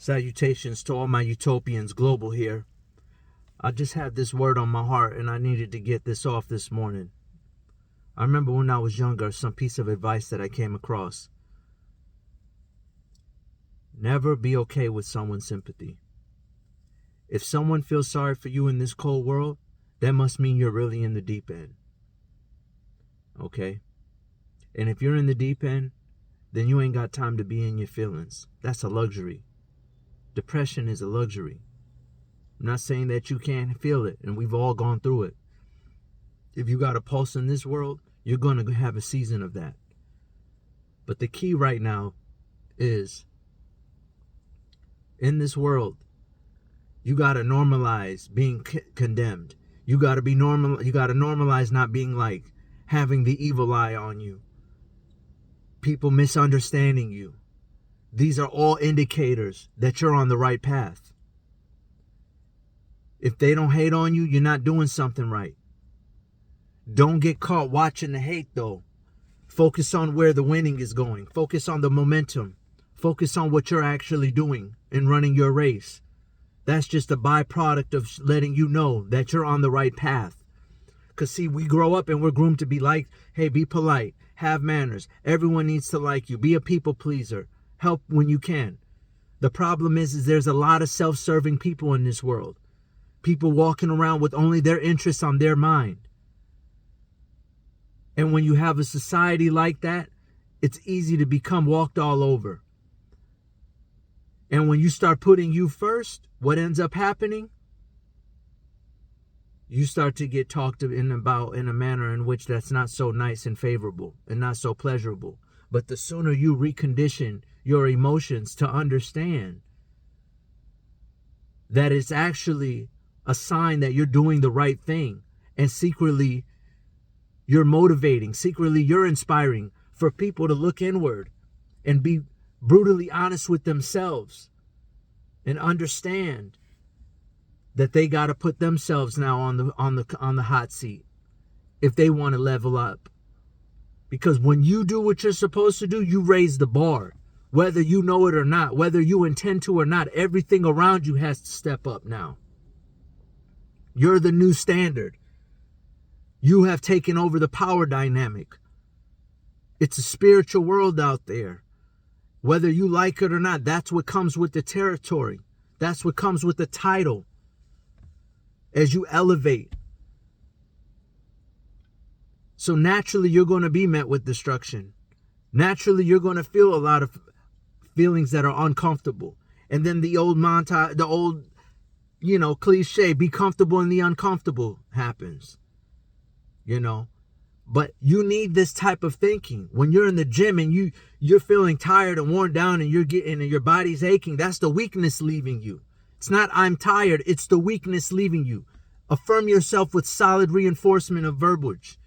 Salutations to all my utopians global here. I just had this word on my heart and I needed to get this off this morning. I remember when I was younger, some piece of advice that I came across. Never be okay with someone's sympathy. If someone feels sorry for you in this cold world, that must mean you're really in the deep end. Okay? And if you're in the deep end, then you ain't got time to be in your feelings. That's a luxury. Depression is a luxury. I'm not saying that you can't feel it, and we've all gone through it. If you got a pulse in this world, you're going to have a season of that. But the key right now is, in this world, you got to normalize being condemned. You got to be normal. You got to normalize not being liked, having the evil eye on you, people misunderstanding you. These are all indicators that you're on the right path. If they don't hate on you, you're not doing something right. Don't get caught watching the hate though. Focus on where the winning is going. Focus on the momentum. Focus on what you're actually doing and running your race. That's just a byproduct of letting you know that you're on the right path. Because see, we grow up and we're groomed to be liked. Hey, be polite. Have manners. Everyone needs to like you. Be a people pleaser. Help when you can. The problem is there's a lot of self-serving people in this world. People walking around with only their interests on their mind. And when you have a society like that, it's easy to become walked all over. And when you start putting you first, what ends up happening? You start to get talked about in a manner in which that's not so nice and favorable and not so pleasurable. But the sooner you recondition your emotions to understand that it's actually a sign that you're doing the right thing, and secretly you're motivating, secretly you're inspiring for people to look inward and be brutally honest with themselves and understand that they got to put themselves now on the hot seat if they want to level up. Because when you do what you're supposed to do, you raise the bar. Whether you know it or not, whether you intend to or not, everything around you has to step up now. You're the new standard. You have taken over the power dynamic. It's a spiritual world out there. Whether you like it or not, that's what comes with the territory. That's what comes with the title. As you elevate. So naturally, you're going to be met with destruction. Naturally, you're going to feel a lot of feelings that are uncomfortable. And then the old montage, the old, cliche, be comfortable in the uncomfortable happens. But you need this type of thinking. When you're in the gym and you're feeling tired and worn down and your body's aching, that's the weakness leaving you. It's not I'm tired, it's the weakness leaving you. Affirm yourself with solid reinforcement of verbiage.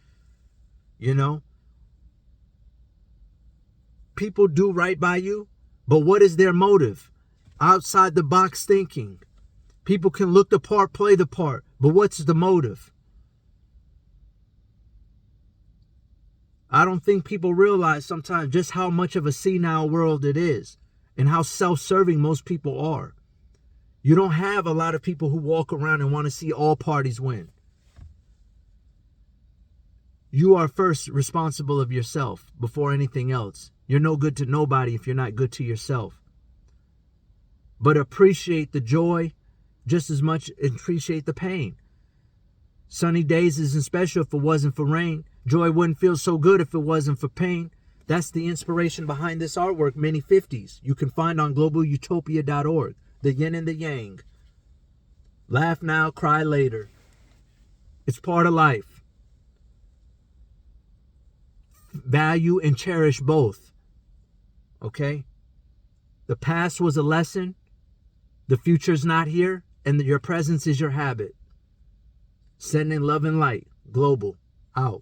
People do right by you, but what is their motive? Outside the box thinking. People can look the part, play the part, but what's the motive? I don't think people realize sometimes just how much of a senile world it is and how self-serving most people are. You don't have a lot of people who walk around and want to see all parties win. You are first responsible of yourself before anything else. You're no good to nobody if you're not good to yourself. But appreciate the joy just as much as appreciate the pain. Sunny days isn't special if it wasn't for rain. Joy wouldn't feel so good if it wasn't for pain. That's the inspiration behind this artwork, Many 50s. You can find on globalutopia.org. The yin and the yang. Laugh now, cry later. It's part of life. Value and cherish both. Okay? The past was a lesson. The future's not here. And your presence is your habit. Sending love and light. Global. Out.